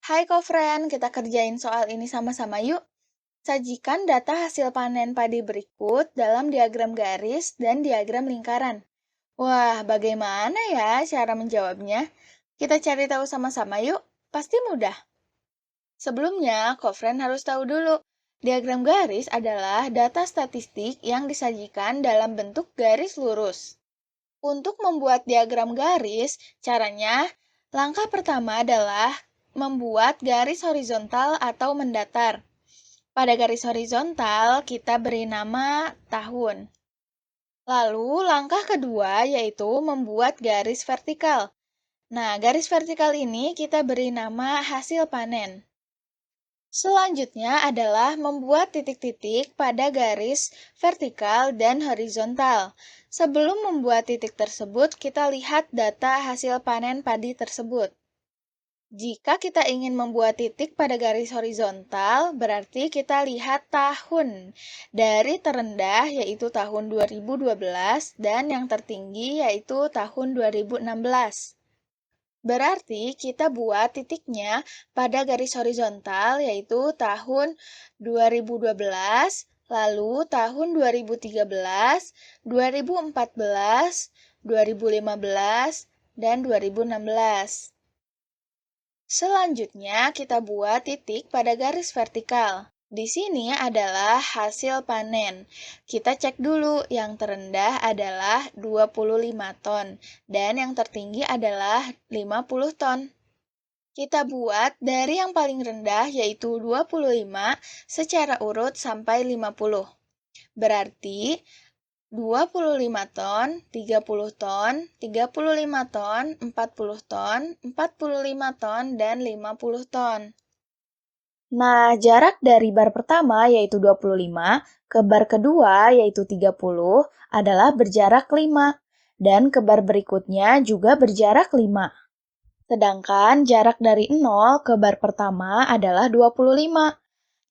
Hai kofren, kita kerjain soal ini sama-sama yuk. Sajikan data hasil panen padi berikut dalam diagram garis dan diagram lingkaran. Wah, bagaimana ya cara menjawabnya? Kita cari tahu sama-sama yuk. Pasti mudah. Sebelumnya, kofren harus tahu dulu. Diagram garis adalah data statistik yang disajikan dalam bentuk garis lurus. Untuk membuat diagram garis, caranya langkah pertama adalah membuat garis horizontal atau mendatar. Pada garis horizontal, kita beri nama tahun. Lalu, langkah kedua yaitu membuat garis vertikal. Nah, garis vertikal ini kita beri nama hasil panen. Selanjutnya adalah membuat titik-titik pada garis vertikal dan horizontal. Sebelum membuat titik tersebut, kita lihat data hasil panen padi tersebut. Jika kita ingin membuat titik pada garis horizontal, berarti kita lihat tahun. Dari terendah yaitu tahun 2012 dan yang tertinggi yaitu tahun 2016. Berarti kita buat titiknya pada garis horizontal yaitu tahun 2012, lalu tahun 2013, 2014, 2015, dan 2016. Selanjutnya, kita buat titik pada garis vertikal. Di sini adalah hasil panen. Kita cek dulu, yang terendah adalah 25 ton, dan yang tertinggi adalah 50 ton. Kita buat dari yang paling rendah, yaitu 25, secara urut sampai 50. Berarti 25 ton, 30 ton, 35 ton, 40 ton, 45 ton, dan 50 ton. Nah, jarak dari bar pertama yaitu 25 ke bar kedua yaitu 30 adalah berjarak 5 dan ke bar berikutnya juga berjarak 5. Sedangkan jarak dari 0 ke bar pertama adalah 25.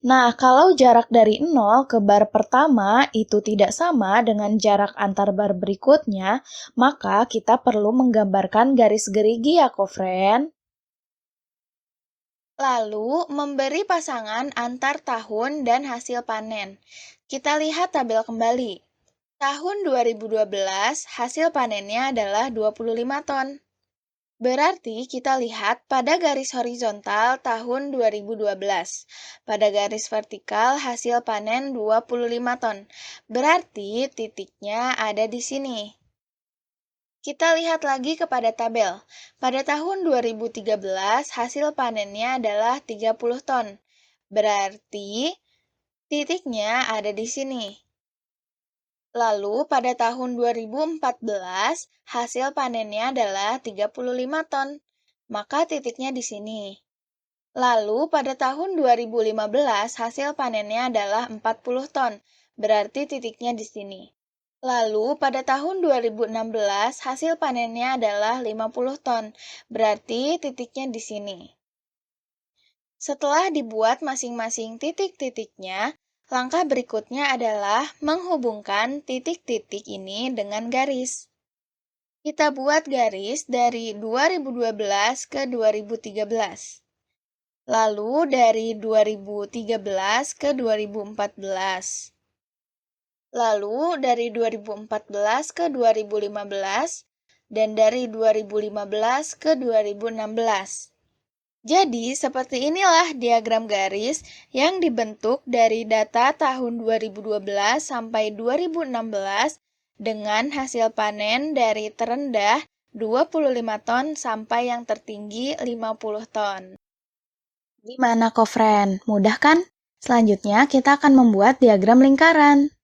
Nah, kalau jarak dari 0 ke bar pertama itu tidak sama dengan jarak antar bar berikutnya, maka kita perlu menggambarkan garis gerigi ya, kofren. Lalu, memberi pasangan antar tahun dan hasil panen. Kita lihat tabel kembali. Tahun 2012, hasil panennya adalah 25 ton. Berarti kita lihat pada garis horizontal tahun 2012. Pada garis vertikal hasil panen 25 ton. Berarti titiknya ada di sini. Kita lihat lagi kepada tabel. Pada tahun 2013 hasil panennya adalah 30 ton. Berarti titiknya ada di sini. Lalu pada tahun 2014, hasil panennya adalah 35 ton, maka titiknya di sini. Lalu pada tahun 2015, hasil panennya adalah 40 ton, berarti titiknya di sini. Lalu pada tahun 2016, hasil panennya adalah 50 ton, berarti titiknya di sini. Setelah dibuat masing-masing titik-titiknya, langkah berikutnya adalah menghubungkan titik-titik ini dengan garis. Kita buat garis dari 2012 ke 2013. Lalu dari 2013 ke 2014. Lalu dari 2014 ke 2015 dan dari 2015 ke 2016. Jadi, seperti inilah diagram garis yang dibentuk dari data tahun 2012 sampai 2016 dengan hasil panen dari terendah 25 ton sampai yang tertinggi 50 ton. Gimana, kofren? Mudah kan? Selanjutnya, kita akan membuat diagram lingkaran.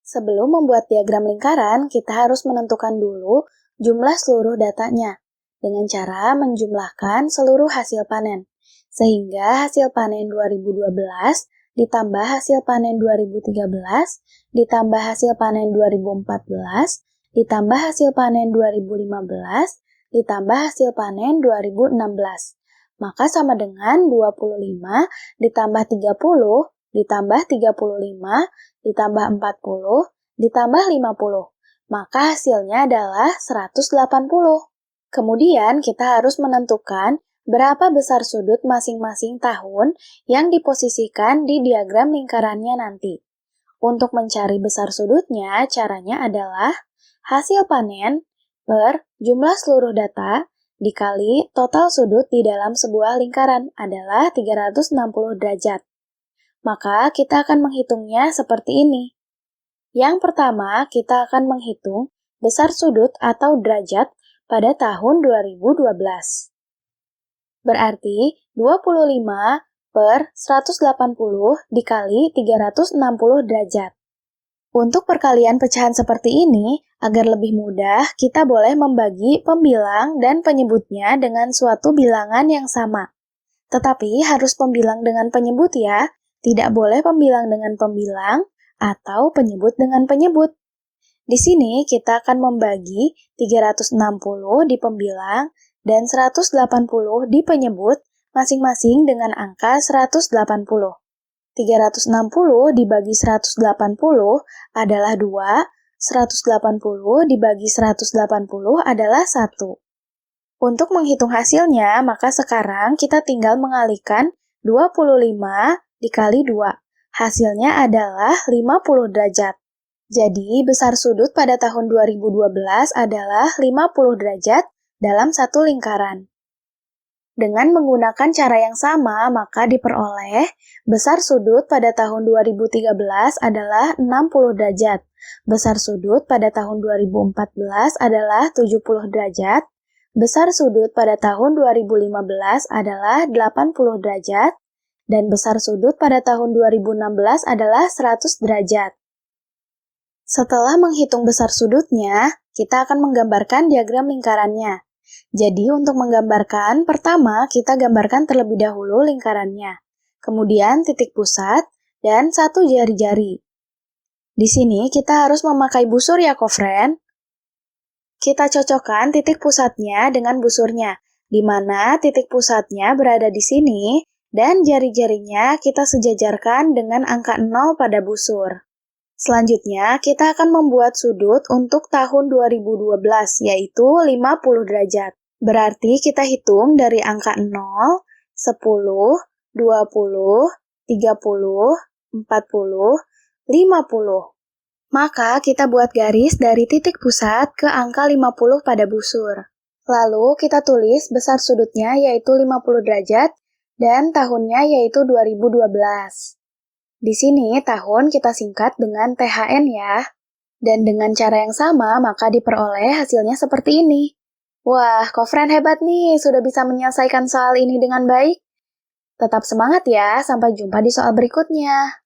Sebelum membuat diagram lingkaran, kita harus menentukan dulu jumlah seluruh datanya dengan cara menjumlahkan seluruh hasil panen. Sehingga hasil panen 2012 ditambah hasil panen 2013 ditambah hasil panen 2014 ditambah hasil panen 2015 ditambah hasil panen 2016. Maka sama dengan 25 ditambah 30 ditambah 35 ditambah 40 ditambah 50. Maka hasilnya adalah 180. Kemudian kita harus menentukan berapa besar sudut masing-masing tahun yang diposisikan di diagram lingkarannya nanti. Untuk mencari besar sudutnya, caranya adalah hasil panen per jumlah seluruh data dikali total sudut di dalam sebuah lingkaran adalah 360 derajat. Maka kita akan menghitungnya seperti ini. Yang pertama, kita akan menghitung besar sudut atau derajat pada tahun 2012. Berarti 25 per 180 dikali 360 derajat. Untuk perkalian pecahan seperti ini, agar lebih mudah, kita boleh membagi pembilang dan penyebutnya dengan suatu bilangan yang sama. Tetapi harus pembilang dengan penyebut ya, tidak boleh pembilang dengan pembilang atau penyebut dengan penyebut. Di sini kita akan membagi 360 di pembilang dan 180 di penyebut masing-masing dengan angka 180. 360 dibagi 180 adalah 2, 180 dibagi 180 adalah 1. Untuk menghitung hasilnya, maka sekarang kita tinggal mengalihkan 25 dikali 2. Hasilnya adalah 50 derajat. Jadi, besar sudut pada tahun 2012 adalah 50 derajat dalam satu lingkaran. Dengan menggunakan cara yang sama, maka diperoleh besar sudut pada tahun 2013 adalah 60 derajat. Besar sudut pada tahun 2014 adalah 70 derajat. Besar sudut pada tahun 2015 adalah 80 derajat. Dan besar sudut pada tahun 2016 adalah 100 derajat. Setelah menghitung besar sudutnya, kita akan menggambarkan diagram lingkarannya. Jadi untuk menggambarkan, pertama kita gambarkan terlebih dahulu lingkarannya, kemudian titik pusat, dan satu jari-jari. Di sini kita harus memakai busur ya kofren. Kita cocokkan titik pusatnya dengan busurnya, di mana titik pusatnya berada di sini, dan jari-jarinya kita sejajarkan dengan angka 0 pada busur. Selanjutnya, kita akan membuat sudut untuk tahun 2012, yaitu 50 derajat. Berarti kita hitung dari angka 0, 10, 20, 30, 40, 50. Maka kita buat garis dari titik pusat ke angka 50 pada busur. Lalu kita tulis besar sudutnya yaitu 50 derajat dan tahunnya yaitu 2012. Di sini tahun kita singkat dengan THN ya. Dan dengan cara yang sama maka diperoleh hasilnya seperti ini. Wah, kofren hebat nih, sudah bisa menyelesaikan soal ini dengan baik. Tetap semangat ya, sampai jumpa di soal berikutnya.